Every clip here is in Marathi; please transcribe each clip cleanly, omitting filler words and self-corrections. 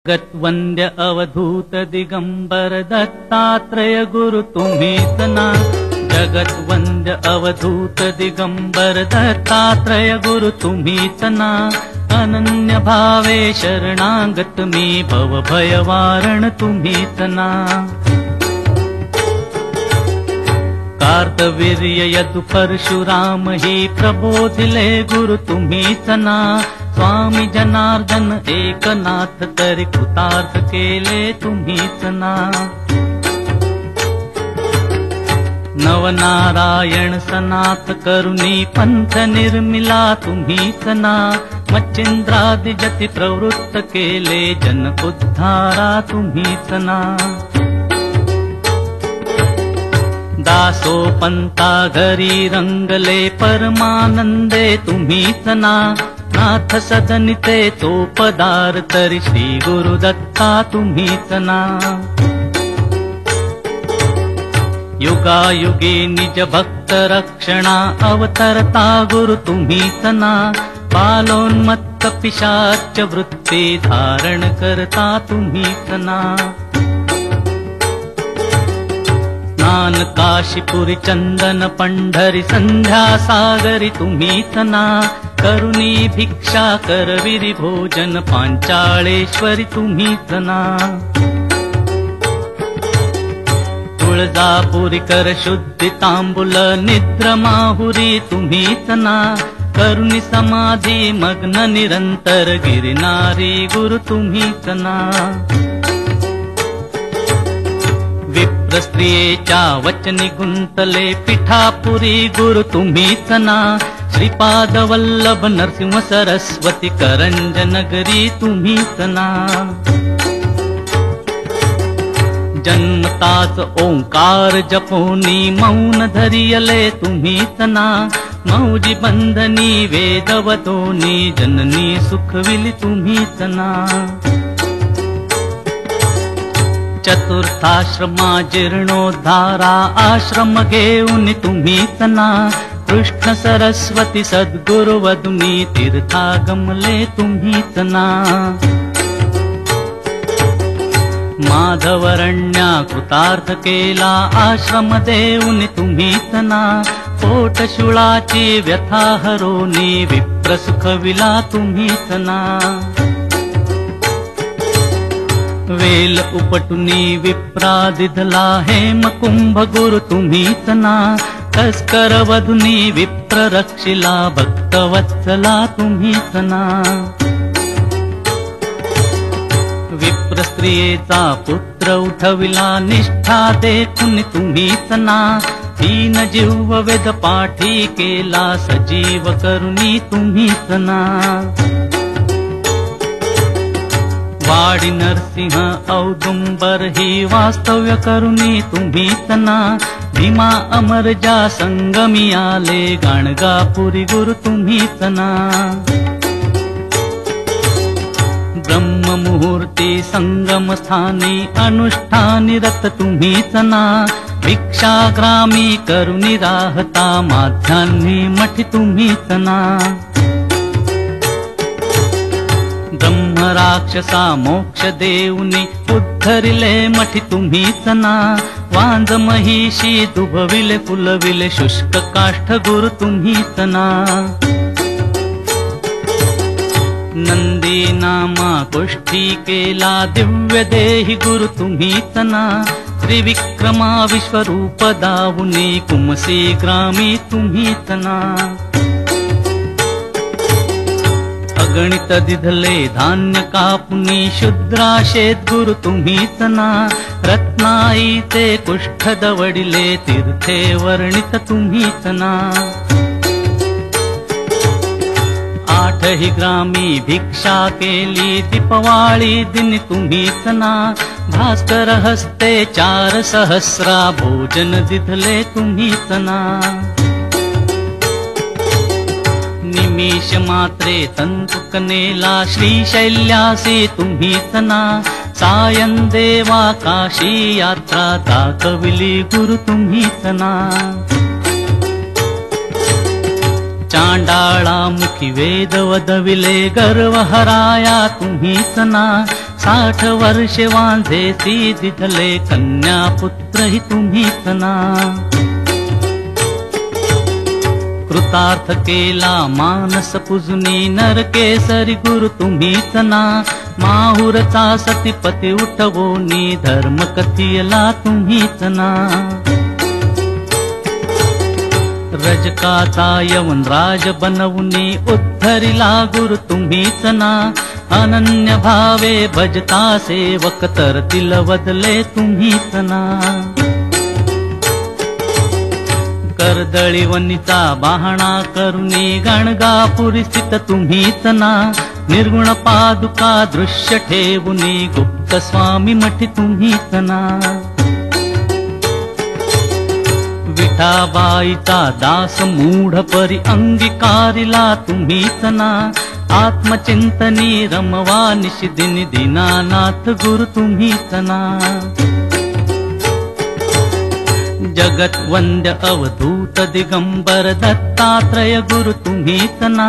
गतवंद्य अवधूत दिगंबर दत्तात्रय गुरु तुम्हीच ना। जगतवंद्य अवधूत दिगंबर दत्तात्रय गुरु तुम्हीच ना। अनन्य भावे शरणागत मी भव भयवारण तुम्हीच ना। कार्तवीर्य यदु परशुराम ही प्रबोधिले गुरु तुम्हीच ना। स्वामी जनार्दन एकनाथ तरी कृतार्थ केले तुम्हीच ना। नवनारायण सनाथ करुणी पंथ निर्मिला तुम्हीच ना। मच्छिंद्रादि जति प्रवृत्त केले जन उद्धारा तुम्हीच ना। दासो पंता घरी रंगले परमानंदे तुम्हीच ना। नाथ सदनिते तो पदार तरी श्री गुरु दत्ता तुम्हीच ना। युगायुगे निज भक्त रक्षणा अवतरता गुरु तुम्हीच ना। बालोन्मत्त पिशाच वृत्ती धारण करता तुम्हीच ना। स्नान काशीपुरी चंदन पंढरी संध्या सागरी तुम्हीच ना। करुणी भिक्षा करविरी भोजन पांचाळेश्वरी तुम्हीच ना। तुळजापुरी कर शुद्धि तांबुल निद्र माहुरी तुम्हीच ना। करुणी समाधी मग्न निरंतर गिरिनारी गुरु तुम्हीच ना। विप्र स्त्रियेच्या वचनी गुंतले पिठापुरी गुरु तुम्हीच ना। श्रीपाद वल्लभ नरसिंह सरस्वती करंज नगरी तुम्हीच ना। जन्मताच ओंकार जपोनी मौन धरियले तुम्हीच ना। मौजी बंधनी वेदवतोनी जननी सुखविली तुम्हीच ना। चतुर्थाश्रमा जीर्णोद्धारा आश्रम घेऊन तुम्हीच ना। कृष्ण सरस्वती सद्गुरु वदुनी तीर्थागमले तुम्हीच ना। माधवरण्या कृतार्थ केला आश्रम देऊन तुम्हीच ना। पोटशुळाची व्यथा हरोनी विप्र सुखविला तुम्हीच ना। वेल उपटुनी विप्रादिधला हेम कुंभ गुरु तुम्हीच ना। तस्कर वधुनी विप्र रक्षिला भक्तवत्सला तुम्हीच ना। विप्र स्त्रियेचा पुत्र उठविला निष्ठा देखुन तुम्हीच ना। दीन जीव वेद पाठी केला सजीव करुणी तुम्हीच ना। वाडी नरसिंह औदुंबर ही वास्तव्य करुणी तुम्हीच ना। भीमा अमरजा संगमी आले गाणगापुरी गुरु तुम्हीच ना। ब्रह्म मुहूर्ती संगम स्थानी अनुष्ठानी रत तुम्हीच ना। भिक्षाग्रामी करुणी राहता माध्यान्ही मठी तुम्हीच ना। ब्रह्म राक्षसा मोक्ष देऊनी उद्धरिले मठी तुम्हीच ना। वांज महिषी दुभविले फुलविले शुष्क काष्ठ गुरु तुम्हीच ना। नंदी नामा कुष्ठी केला दिव्य देहि गुरु तुम्हीच ना। त्रिविक्रमा विश्वरूप दावुनी कुमसी ग्रामी तुम्हीच ना। अगणित दिधले धान्य कापुनी शुद्राशेत गुरु तुम्हीच ना। रत्नाई ते कुष्ठ दवडिले तीर्थे वर्णित तुम्हीच ना। आठही ग्रामी भिक्षा केली दीपवाळी दिन तुम्हीच ना। भास्कर हस्ते 4 सहस्रा भोजन दिधले तुम्हीच ना। निमिष मात्रे तंतुकनेला श्रीशैल्यासी तुम्हीच ना। सायं देवा काशी यात्रा दाखविली गुरु तुम्हीच ना। चांडाळा मुखी वेद वदविले गर्व हराया तुम्हीच ना। 60 वर्षे वांझेसी दिधले कन्या पुत्र ही तुम्हीच ना. कृतार्थ केला मानस पूजनी नरकेसरी गुरु तुम्हीच ना. माहुरचा सतीपती उठवोनी धर्म कथियला तुम्हीच ना. रजकाचा यवन राज बनवूनी उद्धरिला गुरु तुम्हीच ना. अनन्य भावे भजता सेवक तरतील बदले तुम्हीच ना. कर्दळी वनिता बाहणा करुणी गणगापुरी स्थित तुम्हीच ना. निर्गुण पादुका दृश्य ठेवुनी गुप्त स्वामी मठी तुम्हीच ना. विठाबाईचा दास मूढ परी अंगीकारिला तुम्हीच ना. आत्मचिंतनी रमवा निशिदिनी दीनानाथ गुरु तुम्हीच ना. जगत वंद्य अवधूत दिगंबर दत्तात्रय गुरु तुम्हीच ना.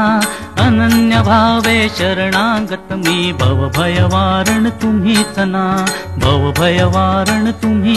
अनन्य भावे शरणागत मी भव भयवारण तुम्हीच ना. भव भयवारण तुम्ही